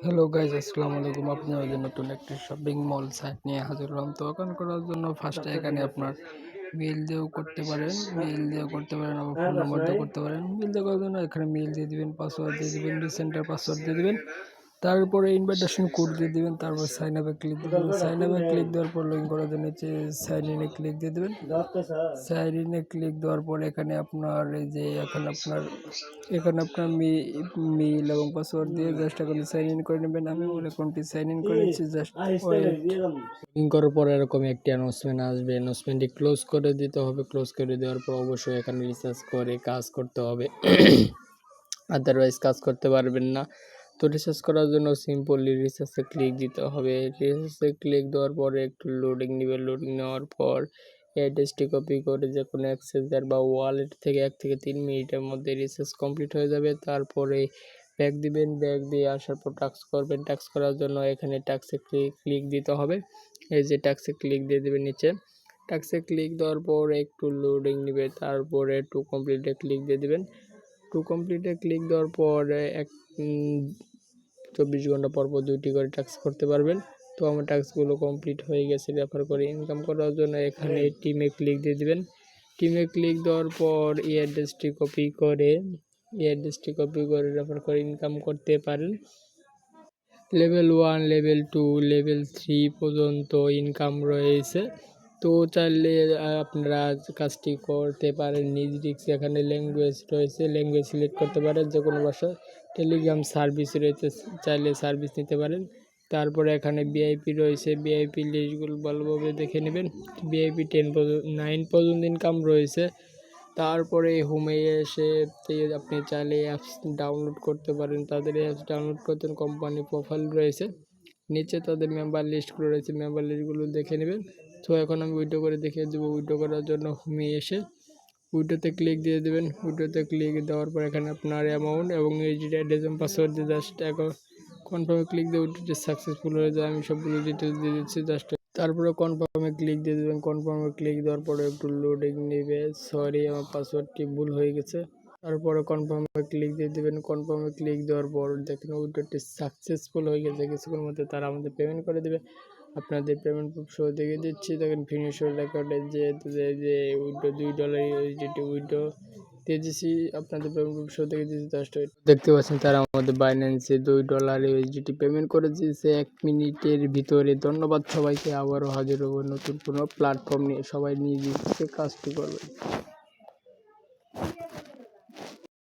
Hello guys, আসসালামু আলাইকুম। আপনাদের নতুন একটি শপিং মল সাইট নিয়ে হাজির হলাম। তো অ্যাকাউন্ট করার জন্য ফার্স্টে এখানে আপনার মেল দিয়েও করতে পারেন, আবার ফোন নাম্বার দিয়েও করতে পারেন। মেল দিয়ে করার জন্য এখানে মেল দিয়ে দিবেন, পাসওয়ার্ড দিয়ে দিবেন, রিসেন্টার পাসওয়ার্ড দিয়ে দিবেন, তারপরে ইনভাইটেশন কোড দিয়ে দিবেন, তারপর সাইন আপে ক্লিক দিয়ে দেবেন। সাইন আপে ক্লিক দেওয়ার পর লগ ইন করার জন্য সাইন ইনে ক্লিক দিয়ে দেবেন। সাইন ইনে ক্লিক দেওয়ার পর এখানে আপনার মেইল এবং পাসওয়ার্ড দিয়ে জাস্ট এখন সাইন ইন করে নেবেন। আমি আমার অ্যাকাউন্টটি সাইন ইন করেছি। জাস্ট ইন করার পর এরকম একটি অ্যানাউন্সমেন্ট আসবে। অ্যানাউন্সমেন্টটি ক্লোজ করে দিতে হবে। ক্লোজ করে দেওয়ার পর অবশ্যই এখানে রিসার্চ করে কাজ করতে হবে, আদারওয়াইজ কাজ করতে পারবেন না। তো রিসার্চ করার জন্য সিম্পলি রিসার্চে ক্লিক দিতে হবে। রিসার্চে ক্লিক দেওয়ার পরে একটু লোডিং নেবে। লোডিং নেওয়ার পর অ্যাড্রেসটি কপি করে যে কোনো অ্যাক্সেসর বা ওয়ালেট থেকে 1 থেকে 3 মিনিটের মধ্যে রিসার্চ কমপ্লিট হয়ে যাবে। তারপরে ব্যাক দিবেন। ব্যাক দিয়ে আসার পর টাস্ক করবেন। টাস্ক করার জন্য এখানে টাস্কে ক্লিক দিতে হবে। এই যে টাস্কে ক্লিক দিয়ে দেবেন নিচে। টাস্কে ক্লিক দেওয়ার পর একটু লোডিং নেবে, তারপরে টু কমপ্লিটে ক্লিক দিয়ে দেবেন। টু কমপ্লিটে ক্লিক দেওয়ার পর 24 ঘন্টা পর 2টি করে টাস্ক করতে পারবেন। তো আমার টাস্কগুলো কমপ্লিট হয়ে গেছে। রেফার করে ইনকাম করার জন্য এখানে টিমে ক্লিক দিয়ে দিবেন। টিমে ক্লিক দেওয়ার পর এই অ্যাড্রেসটি কপি করে রেফার করে ইনকাম করতে পারেন। লেভেল 1, লেভেল 2, লেভেল 3 পর্যন্ত ইনকাম রয়েছে। তো চাইলে আপনারা কাজটি করতে পারেন নিজ রিস্কে। এখানে ল্যাঙ্গুয়েজ রয়েছে, ল্যাঙ্গুয়েজ সিলেক্ট করতে পারেন যে কোনো ভাষায়। টেলিগ্রাম সার্ভিস রয়েছে, চাইলে সার্ভিস নিতে পারেন। তারপরে এখানে ভিআইপি রয়েছে, ভিআইপি লিস্টগুলো ভালোভাবে দেখে নেবেন। ভিআইপি 9 পর্যন্ত ইনকাম রয়েছে। তারপরে হোমে এসে আপনি চাইলে অ্যাপস ডাউনলোড করতে পারেন। তাদের অ্যাপস ডাউনলোড করতে কোম্পানি প্রোফাইল রয়েছে, নিচে তাদের মেম্বার লিস্টগুলো রয়েছে, মেম্বার লিস্টগুলো দেখে নেবেন। তো এখন আমি উইড্রো করে দেখিয়ে দেবো। উইড্রো করার জন্য হোমে এসে উইড্রোতে ক্লিক দিয়ে দেবেন। উইড্রোতে ক্লিক দেওয়ার পর এখানে আপনার অ্যামাউন্ট এবং এইচডি অ্যাড্রেস এবং পাসওয়ার্ড দিয়ে জাস্ট কনফার্মে ক্লিক দিয়ে উইড্রোটি সাকসেসফুল হয়ে যায়। আমি সবগুলো ডিটেলস দিয়ে দিচ্ছি জাস্ট। তারপরে কনফার্মে ক্লিক দিয়ে দেবেন। কনফার্মে ক্লিক দেওয়ার পরে একটু লোডিং নেবে। সরি, আমার পাসওয়ার্ডটি ভুল হয়ে গেছে। তারপরে কনফার্মে ক্লিক দিয়ে দেবেন। কনফার্মে ক্লিক দেওয়ার পর দেখেন উইড্রোটি সাকসেসফুল হয়ে গেছে। কিছুক্ষণের মধ্যে তারা আমাদের পেমেন্ট করে দেবে। আপনাদের পেমেন্ট প্রুফ সহ দেখে দিচ্ছি। দেখেন ফিনিশার রেকর্ডে যে উইড্রো $2 ইউএসডিটি উইড্রো দিয়ে দিচ্ছি। আপনাদের পেমেন্ট প্রুফ সহ দেখে দিচ্ছি। জাস্ট দেখতে পাচ্ছেন তারা আমাদের বাইন্যান্সে $2 ইউএসডিটি পেমেন্ট করে দিয়েছে 1 মিনিটের ভিতরে। ধন্যবাদ সবাইকে। আবারও হাজির হব নতুন কোনো প্ল্যাটফর্ম নিয়ে। সবাই নিয়ে কাজটি করবেন।